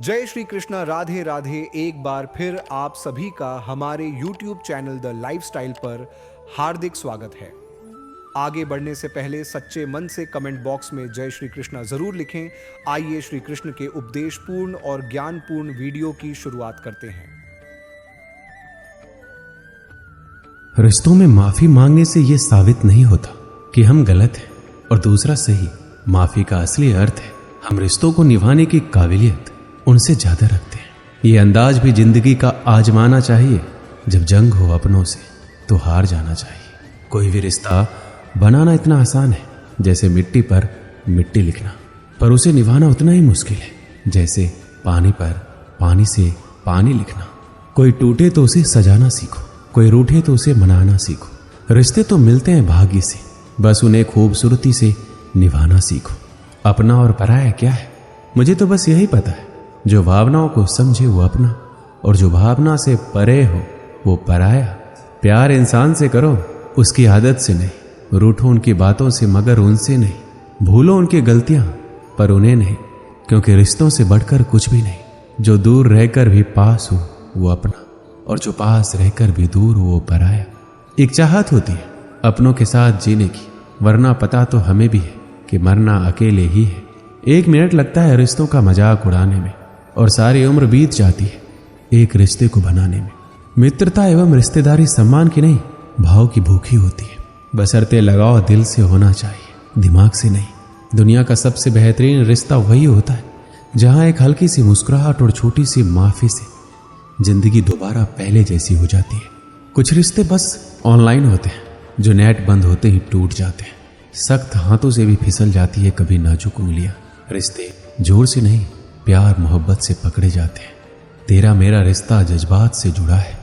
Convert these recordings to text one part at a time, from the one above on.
जय श्री कृष्णा, राधे राधे। एक बार फिर आप सभी का हमारे YouTube चैनल द लाइफस्टाइल पर हार्दिक स्वागत है। आगे बढ़ने से पहले सच्चे मन से कमेंट बॉक्स में जय श्री कृष्णा जरूर लिखें। आइए श्री कृष्ण के उपदेशपूर्ण और ज्ञानपूर्ण वीडियो की शुरुआत करते हैं। रिश्तों में माफी मांगने से यह साबित नहीं होता कि हम गलत हैं और दूसरा सही। माफी का असली अर्थ है हम रिश्तों को निभाने की काबिलियत उनसे ज्यादा रखते हैं। ये अंदाज भी जिंदगी का आजमाना चाहिए। जब जंग हो अपनों से तो हार जाना चाहिए। कोई भी रिश्ता बनाना इतना आसान है जैसे मिट्टी पर मिट्टी लिखना, पर उसे निभाना उतना ही मुश्किल है जैसे पानी पर पानी से पानी लिखना। कोई टूटे तो उसे सजाना सीखो, कोई रूठे तो उसे मनाना सीखो। रिश्ते तो मिलते हैं भाग्य से, बस उन्हें खूबसूरती से निभाना सीखो। अपना और पराया क्या है? मुझे तो बस यही पता है, जो भावनाओं को समझे वो अपना और जो भावना से परे हो वो पराया। प्यार इंसान से करो, उसकी आदत से नहीं। रूठो उनकी बातों से मगर उनसे नहीं। भूलो उनकी गलतियां पर उन्हें नहीं, क्योंकि रिश्तों से बढ़कर कुछ भी नहीं। जो दूर रहकर भी पास हो वो अपना और जो पास रहकर भी दूर हो वो पराया। एक चाहत होती है अपनों के साथ जीने की, वरना पता तो हमें भी है कि मरना अकेले ही है। 1 मिनट लगता है रिश्तों का मजाक उड़ाने में और सारी उम्र बीत जाती है एक रिश्ते को बनाने में। मित्रता एवं रिश्तेदारी सम्मान की नहीं, भाव की भूखी होती है। बशर्ते लगाव दिल से होना चाहिए, दिमाग से नहीं। दुनिया का सबसे बेहतरीन रिश्ता वही होता है जहां एक हल्की सी मुस्कुराहट और छोटी सी माफी से जिंदगी दोबारा पहले जैसी हो जाती है। कुछ रिश्ते बस ऑनलाइन होते हैं जो नेट बंद होते ही टूट जाते हैं। सख्त हाथों से भी फिसल जाती है कभी नाजुक उंगलियां। रिश्ते जोर से नहीं, प्यार मोहब्बत से पकड़े जाते हैं। तेरा मेरा रिश्ता जज्बात से जुड़ा है,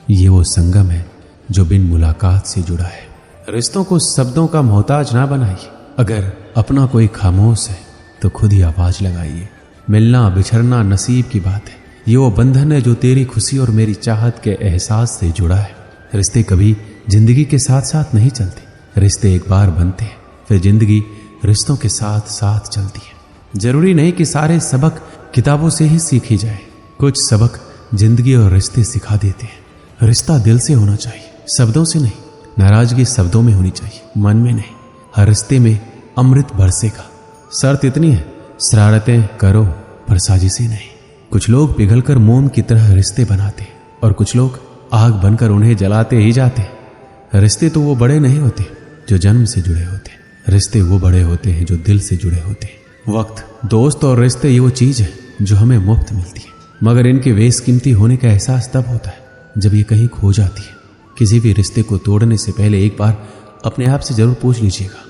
ये वो संगम है जो बिन मुलाकात से जुड़ा है। रिश्तों को शब्दों का मोहताज ना बनाइए। अगर अपना कोई खामोश है तो खुद ही आवाज लगाइए। मिलना बिछड़ना नसीब की बात है, ये वो बंधन है जो तेरी खुशी और मेरी चाहत के एहसास से जुड़ा है। रिश्ते कभी जिंदगी के साथ साथ नहीं चलते। रिश्ते एक बार बनते हैं, फिर जिंदगी रिश्तों के साथ साथ चलती है। जरूरी नहीं कि सारे सबक किताबों से ही सीखी जाए, कुछ सबक जिंदगी और रिश्ते सिखा देते हैं। रिश्ता दिल से होना चाहिए, शब्दों से नहीं। नाराजगी शब्दों में होनी चाहिए, मन में नहीं। हर रिश्ते में अमृत बरसेगा। शर्त इतनी है, शरारतें करो पर साजिशें नहीं। कुछ लोग पिघलकर मोम की तरह रिश्ते बनाते हैं और कुछ लोग आग बनकर उन्हें जलाते ही जाते हैं। रिश्ते तो वो बड़े नहीं होते जो जन्म से जुड़े होते हैं, रिश्ते वो बड़े होते हैं जो दिल से जुड़े होते हैं। वक्त, दोस्त और रिश्ते ये वो चीज है जो हमें मुफ्त मिलती है, मगर इनके बेशकीमती होने का एहसास तब होता है जब ये कहीं खो जाती है। किसी भी रिश्ते को तोड़ने से पहले एक बार अपने आप से जरूर पूछ लीजिएगा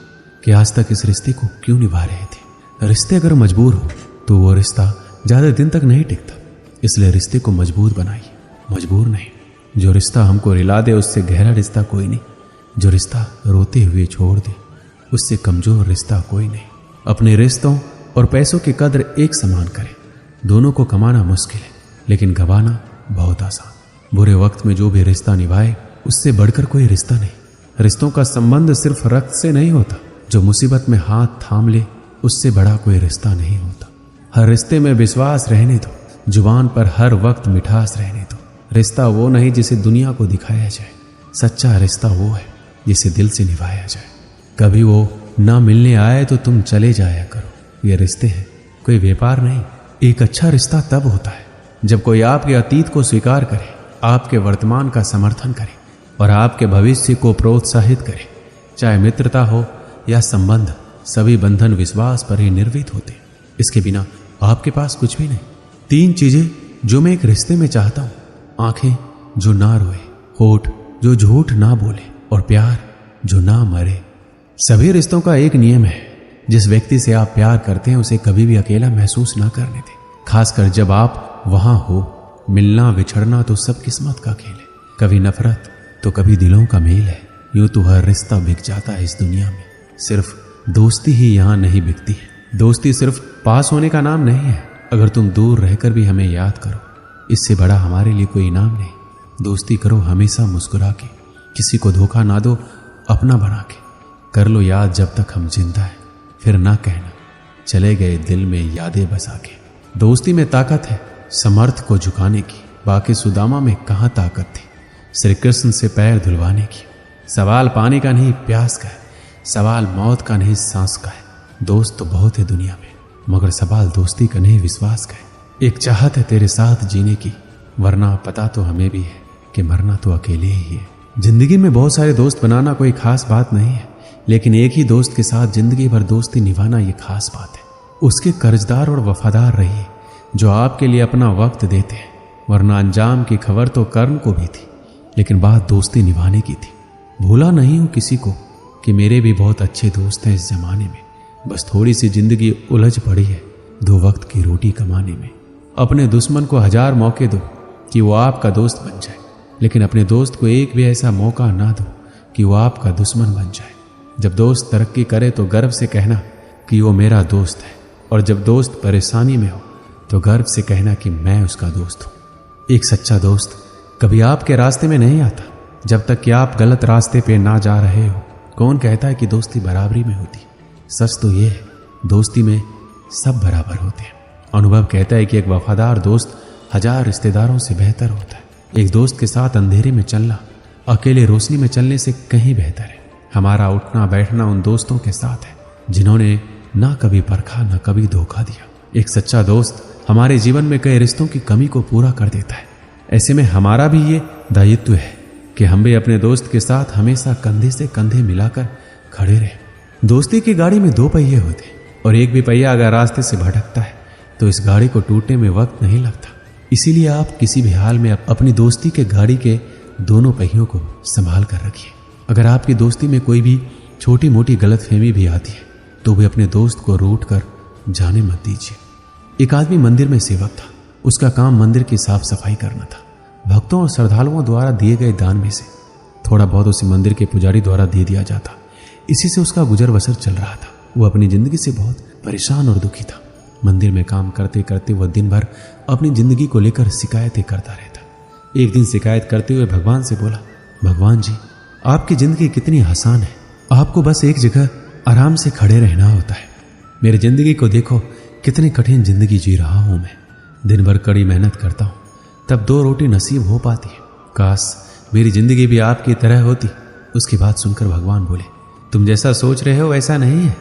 कि आज तक इस रिश्ते को क्यों निभा रहे थे। रिश्ते अगर मजबूर हो तो वो रिश्ता ज्यादा दिन तक नहीं टिकता, इसलिए रिश्ते को मजबूत बनाइए, मजबूर नहीं। जो रिश्ता हमको रिला दे उससे गहरा रिश्ता कोई नहीं। जो रिश्ता रोते हुए छोड़ दे उससे कमजोर रिश्ता कोई नहीं। अपने रिश्तों और पैसों की कद्र एक समान करें। दोनों को कमाना मुश्किल है लेकिन गंवाना बहुत आसान। बुरे वक्त में जो भी रिश्ता निभाए उससे बढ़कर कोई रिश्ता नहीं। रिश्तों का संबंध सिर्फ रक्त से नहीं होता, जो मुसीबत में हाथ थाम ले उससे बड़ा कोई रिश्ता नहीं होता। हर रिश्ते में विश्वास रहने दो, जुबान पर हर वक्त मिठास रहने दो। रिश्ता वो नहीं जिसे दुनिया को दिखाया जाए, सच्चा रिश्ता वो है जिसे दिल से निभाया जाए। कभी वो ना मिलने आए तो तुम चले जाया करो। ये रिश्ते हैं, कोई व्यापार नहीं। एक अच्छा रिश्ता तब होता है जब कोई आपके अतीत को स्वीकार करे, आपके वर्तमान का समर्थन करे और आपके भविष्य को प्रोत्साहित करे। चाहे मित्रता हो या संबंध, सभी बंधन विश्वास पर ही निर्मित होते। इसके बिना आपके पास कुछ भी नहीं। 3 चीजें जो मैं एक रिश्ते में चाहता हूं: आंखें जो ना रोए, होठ जो झूठ ना बोले और प्यार जो ना मरे। सभी रिश्तों का एक नियम है, जिस व्यक्ति से आप प्यार करते हैं उसे कभी भी अकेला महसूस ना करने दें, खासकर जब आप वहां हो। मिलना बिछड़ना तो सब किस्मत का खेल है, कभी नफरत तो कभी दिलों का मेल है। यूं तो हर रिश्ता बिक जाता है इस दुनिया में, सिर्फ दोस्ती ही यहां नहीं बिकती है। दोस्ती सिर्फ पास होने का नाम नहीं है। अगर तुम दूर रहकर भी हमें याद करो, इससे बड़ा हमारे लिए कोई इनाम नहीं। दोस्ती करो हमेशा मुस्कुरा के, किसी को धोखा ना दो, अपना बना के। कर लो याद जब तक हम जिंदा हैं, फिर ना कहना चले गए दिल में यादें बसा के। दोस्ती में ताकत है समर्थ को झुकाने की, बाकी सुदामा में कहाँ ताकत थी श्री कृष्ण से पैर धुलवाने की। सवाल पानी का नहीं प्यास का है, सवाल मौत का नहीं सांस का है। दोस्त तो बहुत है दुनिया में, मगर सवाल दोस्ती का नहीं विश्वास का है। एक चाहत है तेरे साथ जीने की, वरना पता तो हमें भी है कि मरना तो अकेले ही है। जिंदगी में बहुत सारे दोस्त बनाना कोई खास बात नहीं है, लेकिन एक ही दोस्त के साथ जिंदगी भर दोस्ती निभाना ये खास बात है। उसके कर्जदार और वफादार रहिए जो आपके लिए अपना वक्त देते हैं, वरना अंजाम की खबर तो कर्ण को भी थी, लेकिन बात दोस्ती निभाने की थी। भूला नहीं हूं किसी को कि मेरे भी बहुत अच्छे दोस्त हैं इस जमाने में, बस थोड़ी सी जिंदगी उलझ पड़ी है 2 वक्त की रोटी कमाने में। अपने दुश्मन को 1000 मौके दो कि वो आपका दोस्त बन जाए, लेकिन अपने दोस्त को एक भी ऐसा मौका ना दो कि वो आपका दुश्मन बन जाए। जब दोस्त तरक्की करे तो गर्व से कहना कि वो मेरा दोस्त है, और जब दोस्त परेशानी में हो तो गर्व से कहना कि मैं उसका दोस्त हूं। एक सच्चा दोस्त कभी आपके रास्ते में नहीं आता जब तक कि आप गलत रास्ते पे ना जा रहे हो। कौन कहता है कि दोस्ती बराबरी में होती? सच तो ये है, दोस्ती में सब बराबर होते हैं। अनुभव कहता है कि एक वफादार दोस्त 1000 रिश्तेदारों से बेहतर होता है। एक दोस्त के साथ अंधेरे में चलना अकेले रोशनी में चलने से कहीं बेहतर है। हमारा उठना बैठना उन दोस्तों के साथ है जिन्होंने ना कभी परखा ना कभी धोखा दिया। एक सच्चा दोस्त हमारे जीवन में कई रिश्तों की कमी को पूरा कर देता है। ऐसे में हमारा भी ये दायित्व है कि हम भी अपने दोस्त के साथ हमेशा कंधे से कंधे मिलाकर खड़े रहें। दोस्ती की गाड़ी में 2 पहिए होते हैं, और एक भी पहिया अगर रास्ते से भटकता है तो इस गाड़ी को टूटने में वक्त नहीं लगता। इसीलिए आप किसी भी हाल में अपनी दोस्ती के गाड़ी के दोनों पहियों को संभाल कर रखिए। अगर आपकी दोस्ती में कोई भी छोटी मोटी गलतफहमी भी आती है तो भी अपने दोस्त को रूठ कर जाने मत दीजिए। एक आदमी मंदिर में सेवक था। उसका काम मंदिर की साफ सफाई करना था। भक्तों और श्रद्धालुओं द्वारा दिए गए दान में से थोड़ा बहुत उसी मंदिर के पुजारी द्वारा दे दिया जाता। इसी से उसका गुजर बसर चल रहा था। वो अपनी जिंदगी से बहुत परेशान और दुखी था। मंदिर में काम करते करते वह दिन भर अपनी जिंदगी को लेकर शिकायतें करता रहता। एक दिन शिकायत करते हुए भगवान से बोला, भगवान जी, आपकी जिंदगी कितनी आसान है, आपको बस एक जगह आराम से खड़े रहना होता है। मेरी जिंदगी को देखो, कितनी कठिन जिंदगी जी रहा हूं मैं। दिन भर कड़ी मेहनत करता हूं, तब 2 रोटी नसीब हो पाती है। काश मेरी जिंदगी भी आपकी तरह होती। उसकी बात सुनकर भगवान बोले, तुम जैसा सोच रहे हो वैसा नहीं है।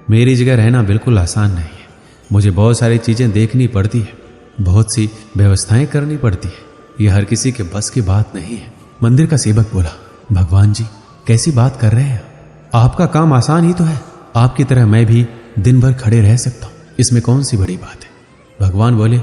मेरी जगह रहना बिल्कुल आसान नहीं है। मुझे बहुत सारी चीजें देखनी पड़ती है, बहुत सी व्यवस्थाएं करनी पड़ती है। यह हर किसी के बस की बात नहीं है। मंदिर का सेवक बोला, भगवान जी, कैसी बात कर रहे हैं? आपका काम आसान ही तो है। आपकी तरह मैं भी दिन भर खड़े रह सकता हूं, इसमें कौन सी बड़ी बात है? भगवान बोले,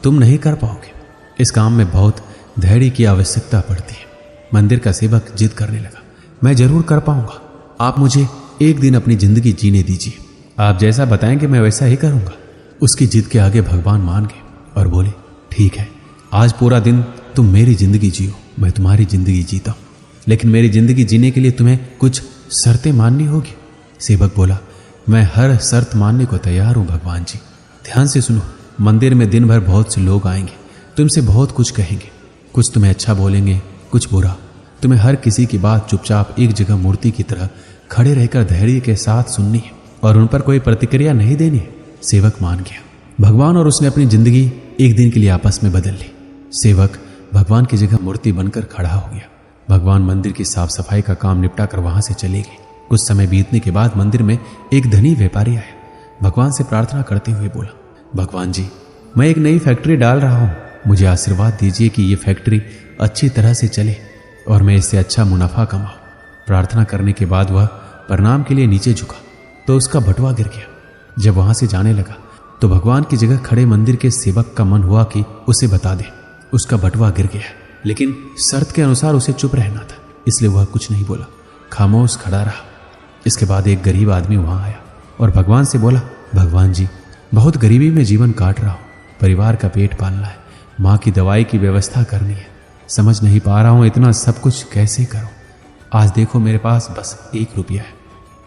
तुम नहीं कर पाओगे। इस काम में बहुत धैर्य की आवश्यकता पड़ती है। मंदिर का सेवक जिद करने लगा, मैं जरूर कर पाऊंगा। आप मुझे एक दिन अपनी जिंदगी जीने दीजिए। आप जैसा बताएंगे मैं वैसा ही करूंगा। उसकी जिद के आगे भगवान मान गए और बोले, ठीक है, आज पूरा दिन तुम मेरी जिंदगी जियो, मैं तुम्हारी जिंदगी जीता हूं, लेकिन मेरी जिंदगी जीने के लिए तुम्हें कुछ शर्तें माननी होगी। सेवक बोला, मैं हर शर्त मानने को तैयार हूं भगवान जी। ध्यान से सुनो, मंदिर में दिन भर बहुत से लोग आएंगे, तुमसे बहुत कुछ कहेंगे। कुछ तुम्हें अच्छा बोलेंगे, कुछ बुरा। तुम्हें हर किसी की बात चुपचाप एक जगह मूर्ति की तरह खड़े रहकर धैर्य के साथ सुननी है और उन पर कोई प्रतिक्रिया नहीं देनी है। सेवक मान गया। भगवान और उसने अपनी जिंदगी एक दिन के लिए आपस में बदल ली। सेवक भगवान की जगह मूर्ति बनकर खड़ा हो गया। भगवान मंदिर की साफ सफाई का काम निपटा कर वहां से चले गए। कुछ समय बीतने के बाद मंदिर में एक धनी व्यापारी आया। भगवान से प्रार्थना करते हुए बोला, भगवान जी, मैं एक नई फैक्ट्री डाल रहा हूँ, मुझे आशीर्वाद दीजिए कि ये फैक्ट्री अच्छी तरह से चले और मैं इससे अच्छा मुनाफा कमाऊं। प्रार्थना करने के बाद वह प्रणाम के लिए नीचे झुका तो उसका बटुआ गिर गया। जब वहां से जाने लगा तो भगवान की जगह खड़े मंदिर के सेवक का मन हुआ कि उसे बता दे उसका बटुआ गिर गया, लेकिन शर्त के अनुसार उसे चुप रहना था, इसलिए वह कुछ नहीं बोला, खामोश खड़ा रहा। इसके बाद एक गरीब आदमी वहां आया और भगवान से बोला, भगवान जी, बहुत गरीबी में जीवन काट रहा हूँ, परिवार का पेट पालना है, माँ की दवाई की व्यवस्था करनी है, समझ नहीं पा रहा हूँ इतना सब कुछ कैसे करूँ। आज देखो मेरे पास बस 1 रुपया है,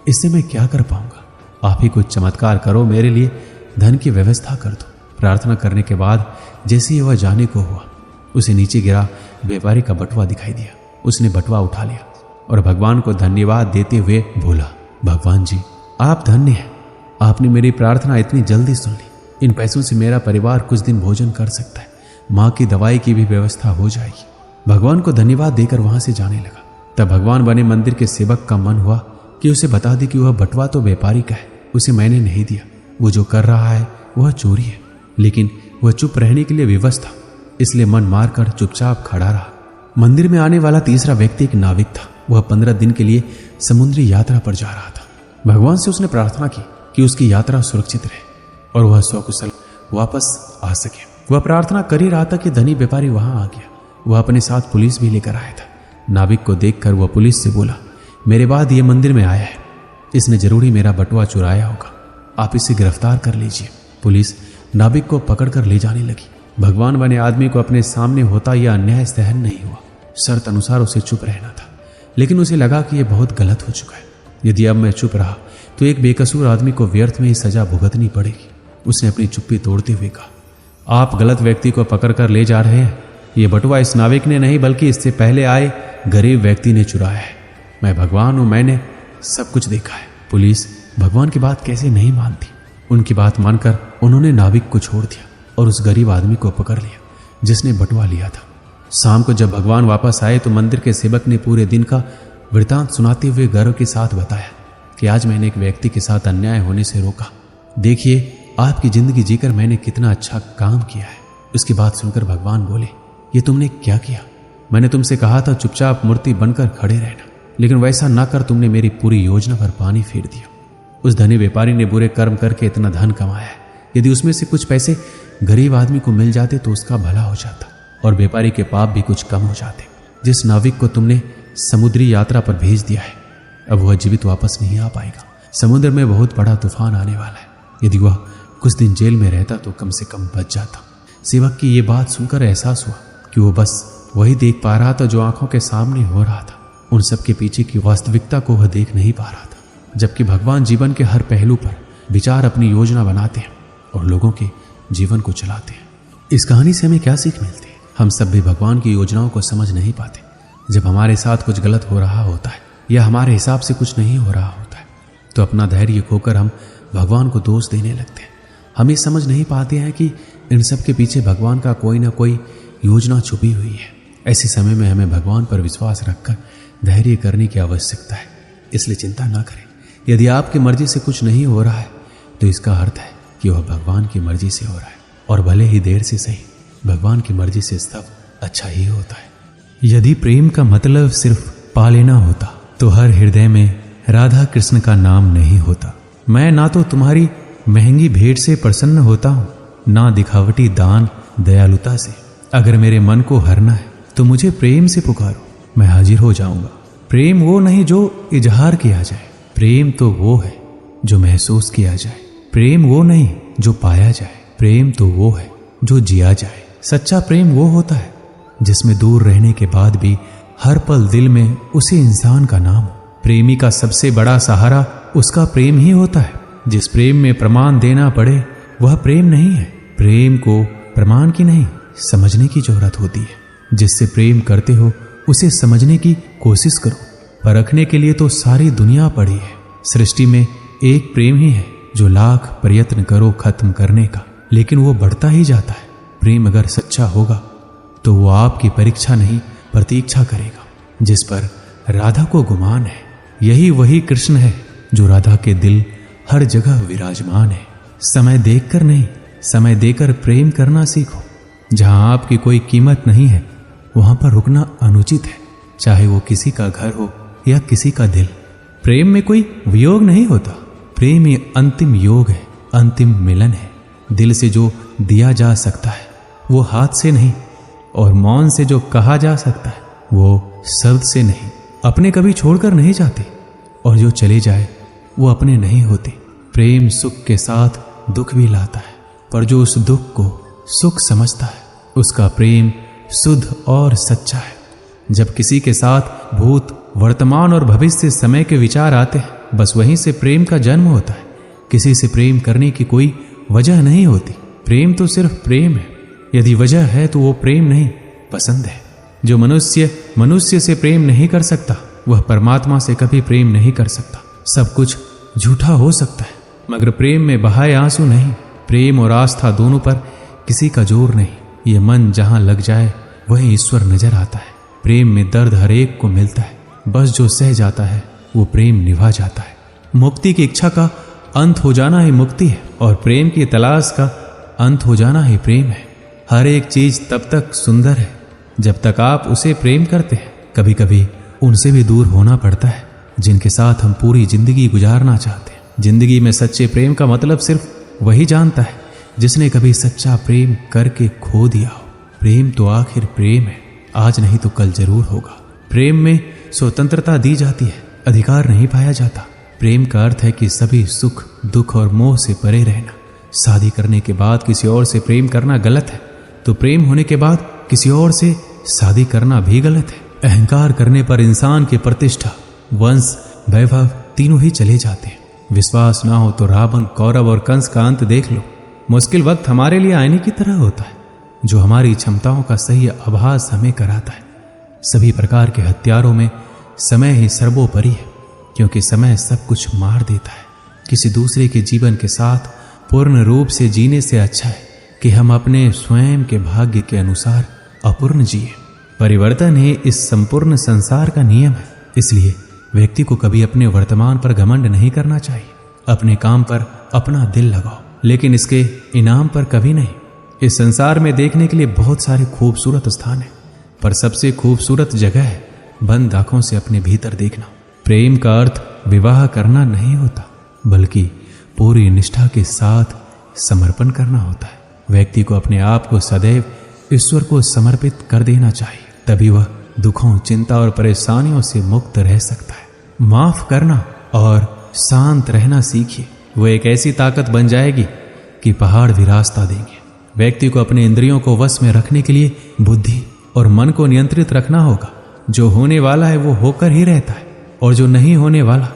इससे मैं क्या कर पाऊंगा? आप ही कुछ चमत्कार करो, मेरे लिए धन की व्यवस्था कर दो। प्रार्थना करने के बाद जैसे ही वह जाने को हुआ, उसे नीचे गिरा व्यापारी का बटुआ दिखाई दिया। उसने बटुआ उठा लिया और भगवान को धन्यवाद देते हुए बोला, भगवान जी, आप धन्य हैं, आपने मेरी प्रार्थना इतनी जल्दी सुन ली, इन पैसों से मेरा परिवार कुछ दिन भोजन कर सकता है, माँ की दवाई की भी व्यवस्था हो जाएगी। भगवान को धन्यवाद देकर वहां से जाने लगा। तब भगवान बने मंदिर के सेवक का मन हुआ कि उसे बता दे कि वह बटुआ तो व्यापारी का है, उसे मैंने नहीं दिया, वो जो कर रहा है वह चोरी है। लेकिन वह चुप रहने के लिए विवश था, इसलिए मन मारकर चुपचाप खड़ा रहा। मंदिर में आने वाला तीसरा व्यक्ति एक नाविक था। वह 15 दिन के लिए समुद्री यात्रा पर जा रहा था। भगवान से उसने प्रार्थना की कि उसकी यात्रा सुरक्षित रहे और वह सकुशल वापस आ सके। वह प्रार्थना कर ही रहा था कि धनी व्यापारी वहां आ गया। वह अपने साथ पुलिस भी लेकर आया था। नाविक को देखकर वह पुलिस से बोला, मेरे बाद ये मंदिर में आया है, इसने जरूर ही मेरा बटुआ चुराया होगा, आप इसे गिरफ्तार कर लीजिए। पुलिस नाविक को पकड़कर ले जाने लगी। भगवान बने आदमी को अपने सामने होता यह अन्याय सहन नहीं हुआ। शर्त अनुसार उसे चुप रहना था, लेकिन उसे लगा कि यह बहुत गलत हो चुका है। यदि अब मैं चुप रहा तो एक बेकसूर आदमी को व्यर्थ में ही सजा भुगतनी पड़ेगी। उसने अपनी चुप्पी तोड़ते हुए कहा, आप गलत व्यक्ति को पकड़कर ले जा रहे हैं। यह बटुआ इस नाविक ने नहीं बल्कि इससे पहले आए गरीब व्यक्ति ने चुराया है। मैं भगवान हूं, मैंने सब कुछ देखा है। पुलिस भगवान की बात कैसे नहीं मानती। उनकी बात मानकर उन्होंने नाविक को छोड़ दिया और उस गरीब आदमी को पकड़ लिया जिसने बटुआ लिया था। शाम को जब भगवान वापस आए तो मंदिर के सेवक ने पूरे दिन का वृतांत सुनाते हुए गर्व के साथ बताया कि आज मैंने एक व्यक्ति के साथ अन्याय होने से रोका। देखिए आपकी जिंदगी जीकर मैंने कितना अच्छा काम किया है। उसकी बात सुनकर भगवान बोले, ये तुमने क्या किया? मैंने तुमसे कहा था चुपचाप मूर्ति बनकर खड़े रहना, लेकिन वैसा ना कर तुमने मेरी पूरी योजना पर पानी फेर दिया। उस धनी व्यापारी ने बुरे कर्म करके इतना धन कमाया है। यदि उसमें से कुछ पैसे गरीब आदमी को मिल जाते तो उसका भला हो जाता और व्यापारी के पाप भी कुछ कम हो जाते। जिस नाविक को तुमने समुद्री यात्रा पर भेज दिया है, अब वह जीवित वापस नहीं आ पाएगा। समुद्र में बहुत बड़ा तूफान आने वाला है। यदि वह कुछ दिन जेल में रहता तो कम से कम बच जाता। सेवक की यह बात सुनकर एहसास हुआ कि वो बस वही देख पा रहा था जो आंखों के सामने हो रहा था। उन सब के पीछे की वास्तविकता को वह देख नहीं पा रहा था। जबकि भगवान जीवन के हर पहलू पर विचार अपनी योजना बनाते हैं और लोगों के जीवन को चलाते हैं। इस कहानी से हमें क्या सीख मिलती है? हम सब भी भगवान की योजनाओं को समझ नहीं पाते। जब हमारे साथ कुछ गलत हो रहा होता है या हमारे हिसाब से कुछ नहीं हो रहा होता है तो अपना धैर्य खोकर हम भगवान को दोष देने लगते हैं। हम ये समझ नहीं पाते हैं कि इन सब के पीछे भगवान का कोई ना कोई योजना छुपी हुई है। ऐसे समय में हमें भगवान पर विश्वास रखकर धैर्य करने की आवश्यकता है। इसलिए चिंता ना करें। यदि आपकी मर्जी से कुछ नहीं हो रहा है तो इसका अर्थ है कि वह भगवान की मर्जी से हो रहा है, और भले ही देर से सही, भगवान की मर्जी से सब अच्छा ही होता है। यदि प्रेम का मतलब सिर्फ पा लेना होता तो हर हृदय में राधा कृष्ण का नाम नहीं होता। मैं ना तो तुम्हारी महंगी भेंट से प्रसन्न होता हूँ, ना दिखावटी दान दयालुता से। अगर मेरे मन को हरना है तो मुझे प्रेम से पुकारो, मैं हाजिर हो जाऊंगा। प्रेम वो नहीं जो इजहार किया जाए, प्रेम तो वो है जो महसूस किया जाए। प्रेम वो नहीं जो पाया जाए, प्रेम तो वो है जो जिया जाए। सच्चा प्रेम वो होता है जिसमें दूर रहने के बाद भी हर पल दिल में उसी इंसान का नाम हो। प्रेमी का सबसे बड़ा सहारा उसका प्रेम ही होता है। जिस प्रेम में प्रमाण देना पड़े वह प्रेम नहीं है। प्रेम को प्रमाण की नहीं, समझने की जरूरत होती है। जिससे प्रेम करते हो उसे समझने की कोशिश करो। परखने के लिए तो सारी दुनिया पड़ी है। सृष्टि में एक प्रेम ही है जो लाख प्रयत्न करो खत्म करने का, लेकिन वो बढ़ता ही जाता है। प्रेम अगर सच्चा होगा तो वो आपकी परीक्षा नहीं प्रतीक्षा करेगा। जिस पर राधा को गुमान है यही वही कृष्ण है जो राधा के दिल हर जगह विराजमान है। समय देखकर नहीं, समय देकर प्रेम करना सीखो। जहां आपकी कोई कीमत नहीं है वहां पर रुकना अनुचित है, चाहे वो किसी का घर हो या किसी का दिल। प्रेम में कोई वियोग नहीं होता। प्रेम ही अंतिम योग है, अंतिम मिलन है। दिल से जो दिया जा सकता है वो हाथ से नहीं, और मौन से जो कहा जा सकता है वो शब्द से नहीं। अपने कभी छोड़कर नहीं जाते, और जो चले जाए वो अपने नहीं होते। प्रेम सुख के साथ दुख भी लाता है, पर जो उस दुख को सुख समझता है उसका प्रेम शुद्ध और सच्चा है। जब किसी के साथ भूत, वर्तमान और भविष्य समय के विचार आते हैं, बस वहीं से प्रेम का जन्म होता है। किसी से प्रेम करने की कोई वजह नहीं होती। प्रेम तो सिर्फ प्रेम है। यदि वजह है तो वो प्रेम नहीं, पसंद है। जो मनुष्य से प्रेम नहीं कर सकता वह परमात्मा से कभी प्रेम नहीं कर सकता। सब कुछ झूठा हो सकता है मगर प्रेम में बहाए आंसू नहीं, प्रेम और आस्था दोनों पर किसी का जोर नहीं। ये मन जहां लग जाए वहीं ईश्वर नजर आता है। प्रेम में दर्द हर एक को मिलता है, बस जो सह जाता है वो प्रेम निभा जाता है। मुक्ति की इच्छा का अंत हो जाना ही मुक्ति है और प्रेम की तलाश का अंत हो जाना ही प्रेम है। हर एक चीज तब तक सुंदर है जब तक आप उसे प्रेम करते हैं। कभी कभी उनसे भी दूर होना पड़ता है जिनके साथ हम पूरी जिंदगी गुजारना चाहते हैं। जिंदगी में सच्चे प्रेम का मतलब सिर्फ वही जानता है जिसने कभी सच्चा प्रेम करके खो दिया हो। प्रेम तो आखिर प्रेम है, आज नहीं तो कल जरूर होगा। प्रेम में स्वतंत्रता दी जाती है, अधिकार नहीं पाया जाता। प्रेम का अर्थ है कि सभी सुख दुख और मोह से परे रहना। शादी करने के बाद किसी और से प्रेम करना गलत है, तो प्रेम होने के बाद किसी और से शादी करना भी गलत है। अहंकार करने पर इंसान की प्रतिष्ठा, वंश, वैभव तीनों ही चले जाते हैं। विश्वास ना हो तो रावण, कौरव और कंस का अंत देख लो। मुश्किल वक्त हमारे लिए आईने की तरह होता है जो हमारी क्षमताओं का सही आभास हमें कराता है। सभी प्रकार के हथियारों में समय ही सर्वोपरि है, क्योंकि समय सब कुछ मार देता है। किसी दूसरे के जीवन के साथ पूर्ण रूप से जीने से अच्छा है कि हम अपने स्वयं के भाग्य के अनुसार अपूर्ण जिए। परिवर्तन ही इस संपूर्ण संसार का नियम है। इसलिए व्यक्ति को कभी अपने वर्तमान पर घमंड नहीं करना चाहिए। अपने काम पर अपना दिल लगाओ, लेकिन इसके इनाम पर कभी नहीं। इस संसार में देखने के लिए बहुत सारे खूबसूरत स्थान हैं, पर सबसे खूबसूरत जगह है बंद आंखों से अपने भीतर देखना। प्रेम का अर्थ विवाह करना नहीं होता, बल्कि पूरी निष्ठा के साथ समर्पण करना होता है। व्यक्ति को अपने आप को सदैव ईश्वर को समर्पित कर देना चाहिए, तभी वह दुखों, चिंता और परेशानियों से मुक्त रह सकता है। माफ करना और शांत रहना सीखिए, वो एक ऐसी ताकत बन जाएगी कि पहाड़ भी रास्ता देंगे। व्यक्ति को अपने इंद्रियों को वश में रखने के लिए बुद्धि और मन को नियंत्रित रखना होगा। जो होने वाला है वो होकर ही रहता है, और जो नहीं होने वाला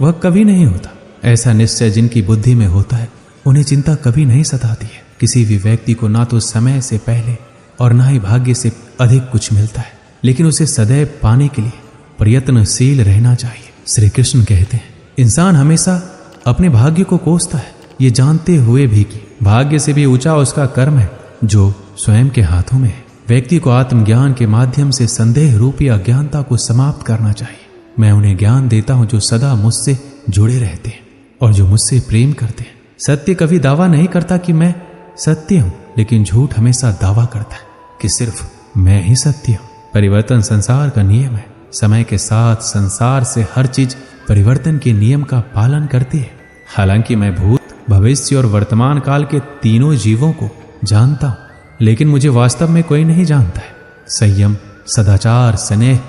वह कभी नहीं होता। ऐसा निश्चय जिनकी बुद्धि में होता है उन्हें चिंता कभी नहीं सताती है। किसी भी व्यक्ति को ना तो समय से पहले और ना ही भाग्य से अधिक कुछ मिलता है, लेकिन उसे सदैव पाने के लिए प्रयत्नशील रहना चाहिए। श्री कृष्ण कहते हैं, इंसान हमेशा अपने भाग्य को कोसता है, ये जानते हुए भी कि भाग्य से भी ऊंचा उसका कर्म है जो स्वयं के हाथों में है। व्यक्ति को आत्मज्ञान के माध्यम से संदेह रूपी अज्ञानता को समाप्त करना चाहिए। मैं उन्हें ज्ञान देता हूं जो सदा मुझसे जुड़े रहते हैं और जो मुझसे प्रेम करते हैं। सत्य कभी दावा नहीं करता कि मैं सत्य हूं, लेकिन झूठ हमेशा दावा करता है कि सिर्फ मैं ही सत्य हूं। परिवर्तन संसार का नियम है। समय के साथ संसार से हर चीज परिवर्तन के नियम का पालन करती है। हालांकि मैं भूत, भविष्य और वर्तमान काल के तीनों जीवों को जानता हूं, लेकिन मुझे वास्तव में कोई नहीं जानता है। संयम, सदाचार, स्नेह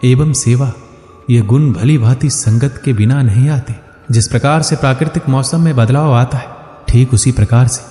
एवं सेवा ये गुण भली भांति संगत के बिना नहीं आते। जिस प्रकार से प्राकृतिक मौसम में बदलाव आता है, ठीक उसी प्रकार से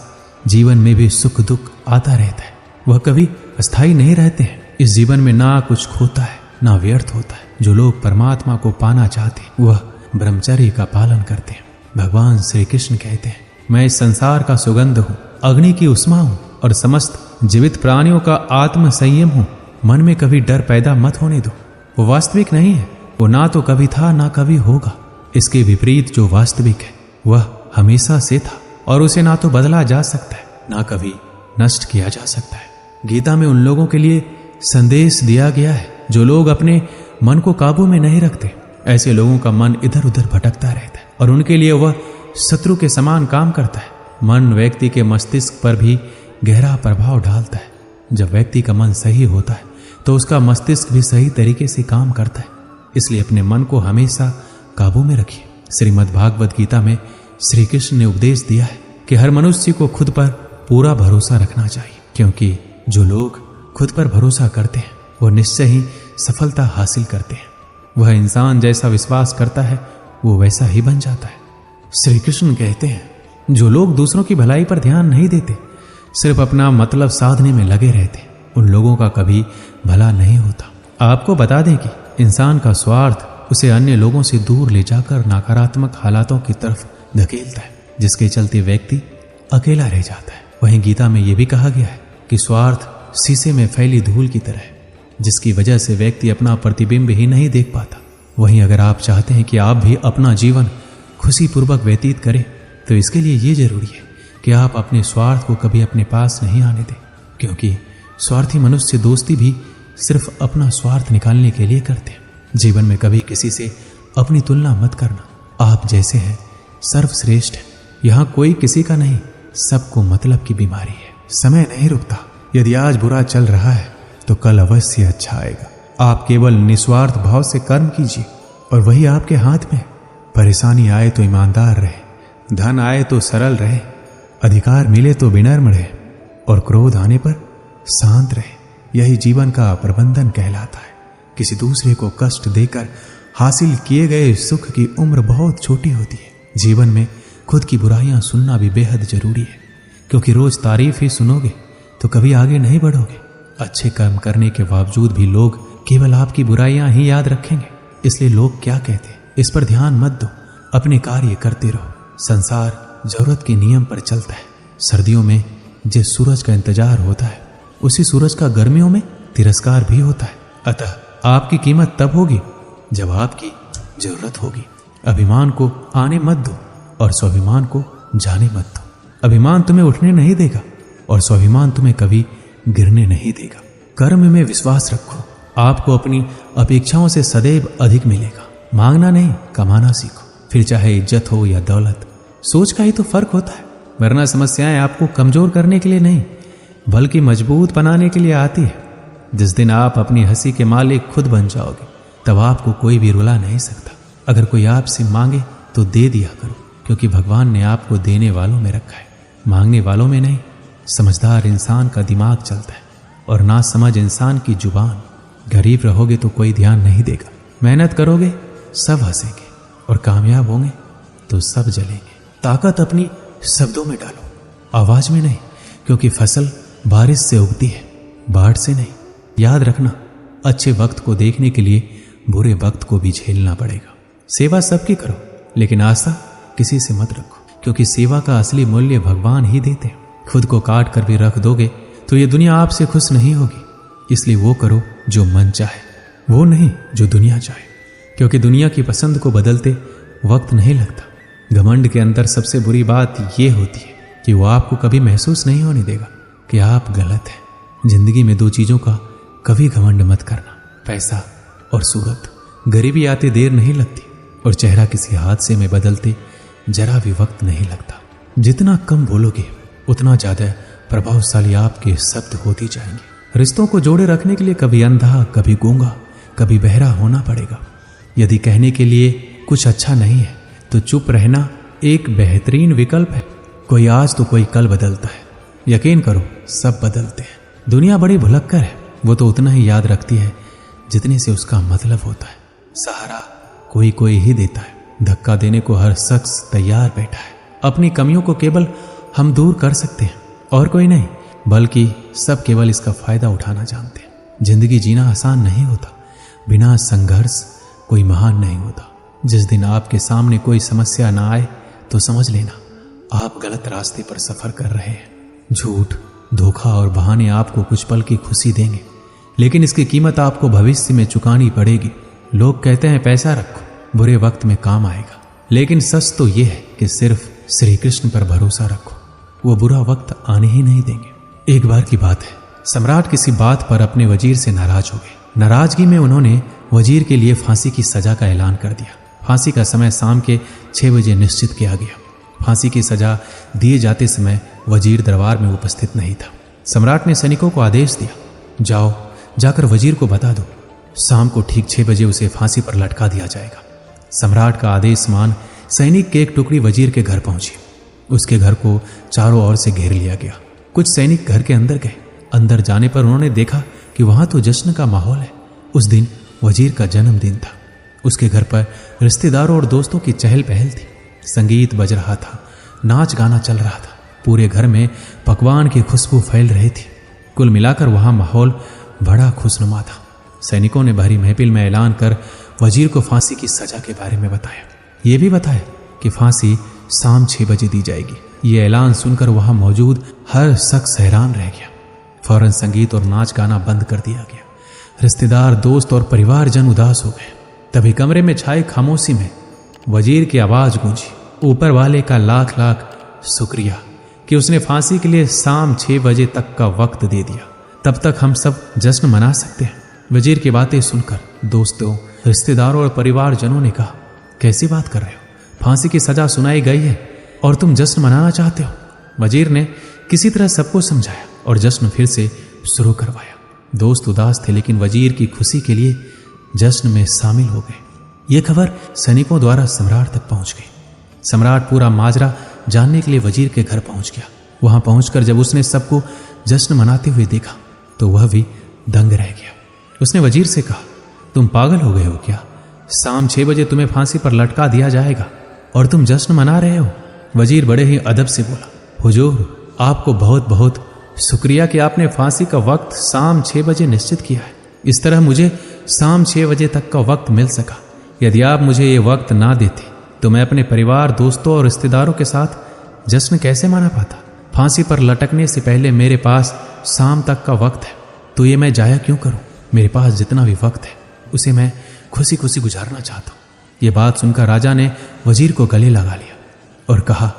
जीवन में भी सुख दुख आता रहता है। वह कभी अस्थायी नहीं रहते हैं। इस जीवन में ना कुछ खोता है ना व्यर्थ होता है। जो लोग परमात्मा को पाना चाहते हैं वह ब्रह्मचर्य का पालन करते हैं। भगवान श्री कृष्ण कहते हैं, मैं इस संसार का सुगंध हूँ, अग्नि की उष्मा हूँ और समस्त जीवित प्राणियों का आत्म संयम हूँ। मन में कभी डर पैदा मत होने दो, वो वास्तविक नहीं है। वो ना तो कभी था ना कभी होगा। इसके विपरीत जो वास्तविक है वह हमेशा से था और उसे ना तो बदला जा सकता है ना कभी नष्ट किया जा सकता है। गीता में उन लोगों के लिए संदेश दिया गया है जो लोग अपने मन को काबू में नहीं रखते। ऐसे लोगों का मन इधर उधर भटकता रहता है और उनके लिए वह शत्रु के समान काम करता है। मन व्यक्ति के मस्तिष्क पर भी गहरा प्रभाव डालता है। जब व्यक्ति का मन सही होता है तो उसका मस्तिष्क भी सही तरीके से काम करता है। इसलिए अपने मन को हमेशा काबू में रखिए। श्रीमद् भागवत गीता में श्री कृष्ण ने उपदेश दिया है कि हर मनुष्य को खुद पर पूरा भरोसा रखना चाहिए, क्योंकि जो लोग खुद पर भरोसा करते हैं वो निश्चय ही सफलता हासिल करते हैं। वह इंसान जैसा विश्वास करता है वो वैसा ही बन जाता है। श्री कृष्ण कहते हैं, जो लोग दूसरों की भलाई पर ध्यान नहीं देते, सिर्फ अपना मतलब साधने में लगे रहते, उन लोगों का कभी भला नहीं होता। आपको बता दें कि इंसान का स्वार्थ उसे अन्य लोगों से दूर ले जाकर नकारात्मक हालातों की तरफ धकेलता है, जिसके चलते व्यक्ति अकेला रह जाता है। वहीं गीता में यह भी कहा गया है कि स्वार्थ शीशे में फैली धूल की तरह है, जिसकी वजह से व्यक्ति अपना प्रतिबिंब ही नहीं देख पाता। वहीं अगर आप चाहते हैं कि आप भी अपना जीवन खुशी पूर्वक व्यतीत करें, तो इसके लिए ये जरूरी है कि आप अपने स्वार्थ को कभी अपने पास नहीं आने दें, क्योंकि स्वार्थी मनुष्य दोस्ती भी सिर्फ अपना स्वार्थ निकालने के लिए करते हैं। जीवन में कभी किसी से अपनी तुलना मत करना। आप जैसे हैं सर्वश्रेष्ठ है। यहाँ कोई किसी का नहीं, सबको मतलब की बीमारी है। समय नहीं रुकता। यदि आज बुरा चल रहा है तो कल अवश्य अच्छा आएगा। आप केवल निस्वार्थ भाव से कर्म कीजिए और वही आपके हाथ में। परेशानी आए तो ईमानदार रहे, धन आए तो सरल रहे, अधिकार मिले तो विनम्र रहे और क्रोध आने पर शांत रहे। यही जीवन का प्रबंधन कहलाता है। किसी दूसरे को कष्ट देकर हासिल किए गए सुख की उम्र बहुत छोटी होती है। जीवन में खुद की बुराइयां सुनना भी बेहद जरूरी है, क्योंकि रोज तारीफ ही सुनोगे तो कभी आगे नहीं बढ़ोगे। अच्छे कर्म करने के बावजूद भी लोग केवल आपकी बुराइयां ही याद रखेंगे। इसलिए लोग क्या कहते हैं इस पर ध्यान मत दो, अपने कार्य करते रहो। संसार जरूरत के नियम पर चलता है। सर्दियों में जिस सूरज का इंतजार होता है, उसी सूरज का गर्मियों में तिरस्कार भी होता है। अतः आपकी कीमत तब होगी जब आपकी जरूरत होगी। अभिमान को आने मत दो और स्वाभिमान को जाने मत दो। अभिमान तुम्हें उठने नहीं देगा और स्वाभिमान तुम्हें कभी गिरने नहीं देगा। कर्म में विश्वास रखो। आपको अपनी अपेक्षाओं से सदैव अधिक मिलेगा। मांगना नहीं, कमाना सीखो। फिर चाहे इज्जत हो या दौलत, सोच का ही तो फर्क होता है। वरना समस्याएं आपको कमजोर करने के लिए नहीं, बल्कि मजबूत बनाने के लिए आती है। जिस दिन आप अपनी हंसी के मालिक खुद बन जाओगे, तब आपको कोई भी रुला नहीं सकता। अगर कोई आपसे मांगे तो दे दिया करो, क्योंकि भगवान ने आपको देने वालों में रखा है, मांगने वालों में नहीं। समझदार इंसान का दिमाग चलता है और नासमझ इंसान की जुबान। गरीब रहोगे तो कोई ध्यान नहीं देगा। मेहनत करोगे सब हंसेंगे और कामयाब होंगे तो सब जलेंगे। ताकत अपनी शब्दों में डालो, आवाज में नहीं, क्योंकि फसल बारिश से उगती है, बाढ़ से नहीं। याद रखना, अच्छे वक्त को देखने के लिए बुरे वक्त को भी झेलना पड़ेगा। सेवा सबकी करो, लेकिन आशा किसी से मत रखो, क्योंकि सेवा का असली मूल्य भगवान ही देते हैं। खुद को काट कर भी रख दोगे तो ये दुनिया आपसे खुश नहीं होगी। इसलिए वो करो जो मन चाहे, वो नहीं जो दुनिया चाहे, क्योंकि दुनिया की पसंद को बदलते वक्त नहीं लगता। घमंड के अंदर सबसे बुरी बात यह होती है कि वो आपको कभी महसूस नहीं होने देगा कि आप गलत हैं। जिंदगी में दो चीजों का कभी घमंड मत करना, पैसा और सूरत। गरीबी आते देर नहीं लगती और चेहरा किसी हादसे में बदलते जरा भी वक्त नहीं लगता। जितना कम बोलोगे उतना ज्यादा प्रभावशाली आपके शब्द होती जाएंगे। रिश्तों को जोड़े रखने के लिए कभी अंधा, कभी गूंगा, कभी बहरा होना पड़ेगा। यदि कहने के लिए कुछ अच्छा नहीं है तो चुप रहना एक बेहतरीन विकल्प है। कोई आज तो कोई कल बदलता है। यकीन करो सब बदलते हैं। दुनिया बड़ी भुलक्कर है, वो तो उतना ही याद रखती है जितने से उसका मतलब होता है। सहारा कोई कोई ही देता है, धक्का देने को हर शख्स तैयार बैठा है। अपनी कमियों को केवल हम दूर कर सकते हैं और कोई नहीं, बल्कि सब केवल इसका फायदा उठाना जानते हैं। जिंदगी जीना आसान नहीं होता, बिना संघर्ष कोई महान नहीं होता। जिस दिन आपके सामने कोई समस्या ना आए तो समझ लेना आप गलत रास्ते पर सफर कर रहे हैं। झूठ, धोखा और बहाने आपको कुछ पल की खुशी देंगे, लेकिन इसकी कीमत आपको भविष्य में चुकानी पड़ेगी। लोग कहते हैं पैसा रखो, बुरे वक्त में काम आएगा, लेकिन सच तो यह है कि सिर्फ श्री कृष्ण पर भरोसा रखो, वो बुरा वक्त आने ही नहीं देंगे। एक बार की बात है, सम्राट किसी बात पर अपने वजीर से नाराज हो गए। नाराजगी में उन्होंने वजीर के लिए फांसी की सजा का ऐलान कर दिया। फांसी का समय शाम के 6 बजे निश्चित किया गया। फांसी की सजा दिए जाते समय वजीर दरबार में उपस्थित नहीं था। सम्राट ने सैनिकों को आदेश दिया, जाओ जाकर वजीर को बता दो, शाम को ठीक 6 बजे उसे फांसी पर लटका दिया जाएगा। सम्राट का आदेश मान सैनिक की एक टुकड़ी वजीर के घर पहुंची। उसके घर को चारों ओर से घेर लिया गया। कुछ सैनिक घर के अंदर गए। अंदर जाने पर उन्होंने देखा कि वहां तो जश्न का माहौल है। उस दिन वजीर का जन्मदिन था। उसके घर पर रिश्तेदारों और दोस्तों की चहल पहल थी। संगीत बज रहा था, नाच गाना चल रहा था। पूरे घर में पकवान की खुशबू फैल रही थी। कुल मिलाकर वहां माहौल बड़ा खुशनुमा था। सैनिकों ने भरी महफिल में ऐलान कर वजीर को फांसी की सजा के बारे में बताया। ये भी बताया कि फांसी शाम 6 बजे दी जाएगी। ये ऐलान सुनकर वहां मौजूद हर शख्स हैरान रह गया। फौरन संगीत और नाच गाना बंद कर दिया गया। रिश्तेदार, दोस्त और परिवारजन उदास हो गए। तभी कमरे में छाई खामोशी में वजीर की आवाज गूंजी, ऊपर वाले का लाख लाख शुक्रिया कि उसने फांसी के लिए शाम 6 बजे तक का वक्त दे दिया। तब तक हम सब जश्न मना सकते हैं। वजीर की बातें सुनकर दोस्तों, रिश्तेदारों और परिवारजनों ने कहा, कैसी बात कर रहे हो? फांसी की सजा सुनाई गई है और तुम जश्न मनाना चाहते हो? वजीर ने किसी तरह सबको समझाया और जश्न फिर से शुरू करवाया। दोस्त उदास थे, लेकिन वजीर की खुशी के लिए जश्न में शामिल हो गए। यह खबर सैनिकों द्वारा सम्राट तक पहुंच गई। सम्राट पूरा माजरा जानने के लिए वजीर के घर पहुंच गया। वहां पहुंचकर जब उसने सबको जश्न मनाते हुए देखा तो वह भी दंग रह गया। उसने वजीर से कहा, तुम पागल हो गए हो क्या? शाम 6 बजे तुम्हें फांसी पर लटका दिया जाएगा और तुम जश्न मना रहे हो? वजीर बड़े ही अदब से बोला, हुजूर, आपको बहुत बहुत शुक्रिया कि आपने फांसी का वक्त शाम 6 बजे निश्चित किया है। इस तरह मुझे शाम 6 बजे तक का वक्त मिल सका। यदि आप मुझे ये वक्त ना देते तो मैं अपने परिवार, दोस्तों और रिश्तेदारों के साथ जश्न कैसे मना पाता? फांसी पर लटकने से पहले मेरे पास शाम तक का वक्त है, तो ये मैं जाया क्यों करूं? मेरे पास जितना भी वक्त है उसे मैं खुशी खुशी गुजारना चाहता हूं। ये बात सुनकर राजा ने वजीर को गले लगा लिया और कहा,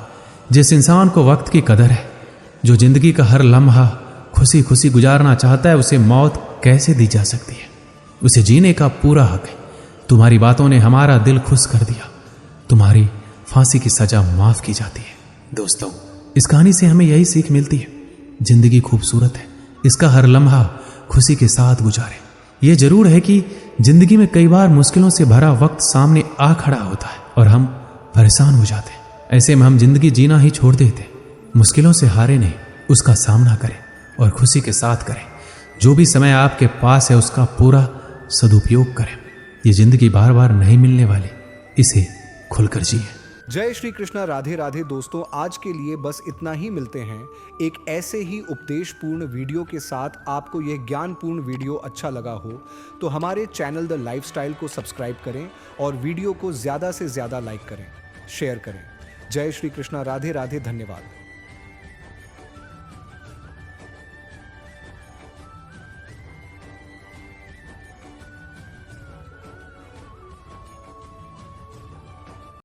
जिस इंसान को वक्त की कदर है, जो जिंदगी का हर लम्हा खुशी खुशी गुजारना चाहता है, उसे मौत कैसे दी जा सकती है? उसे जीने का पूरा हक है। तुम्हारी बातों ने हमारा दिल खुश कर दिया। तुम्हारी फांसी की सजा माफ की जाती है। दोस्तों, इस कहानी से हमें यही सीख मिलती है, जिंदगी खूबसूरत है, इसका हर लम्हा खुशी के साथ गुजारें। यह जरूर है कि जिंदगी में कई बार मुश्किलों से भरा वक्त सामने आ खड़ा होता है और हम परेशान हो जाते हैं। ऐसे में हम जिंदगी जीना ही छोड़ देते। मुश्किलों से हारे नहीं, उसका सामना करें और खुशी के साथ करें। जो भी समय आपके पास है उसका पूरा सदुपयोग करें। ये जिंदगी बार बार नहीं मिलने वाली, इसे खुलकर जिए। जय श्री कृष्णा, राधे राधे। दोस्तों, आज के लिए बस इतना ही। मिलते हैं एक ऐसे ही उपदेशपूर्ण वीडियो के साथ। आपको यह ज्ञानपूर्ण वीडियो अच्छा लगा हो तो हमारे चैनल द लाइफस्टाइल को सब्सक्राइब करें और वीडियो को ज़्यादा से ज़्यादा लाइक करें, शेयर करें। जय श्री कृष्णा, राधे राधे। धन्यवाद।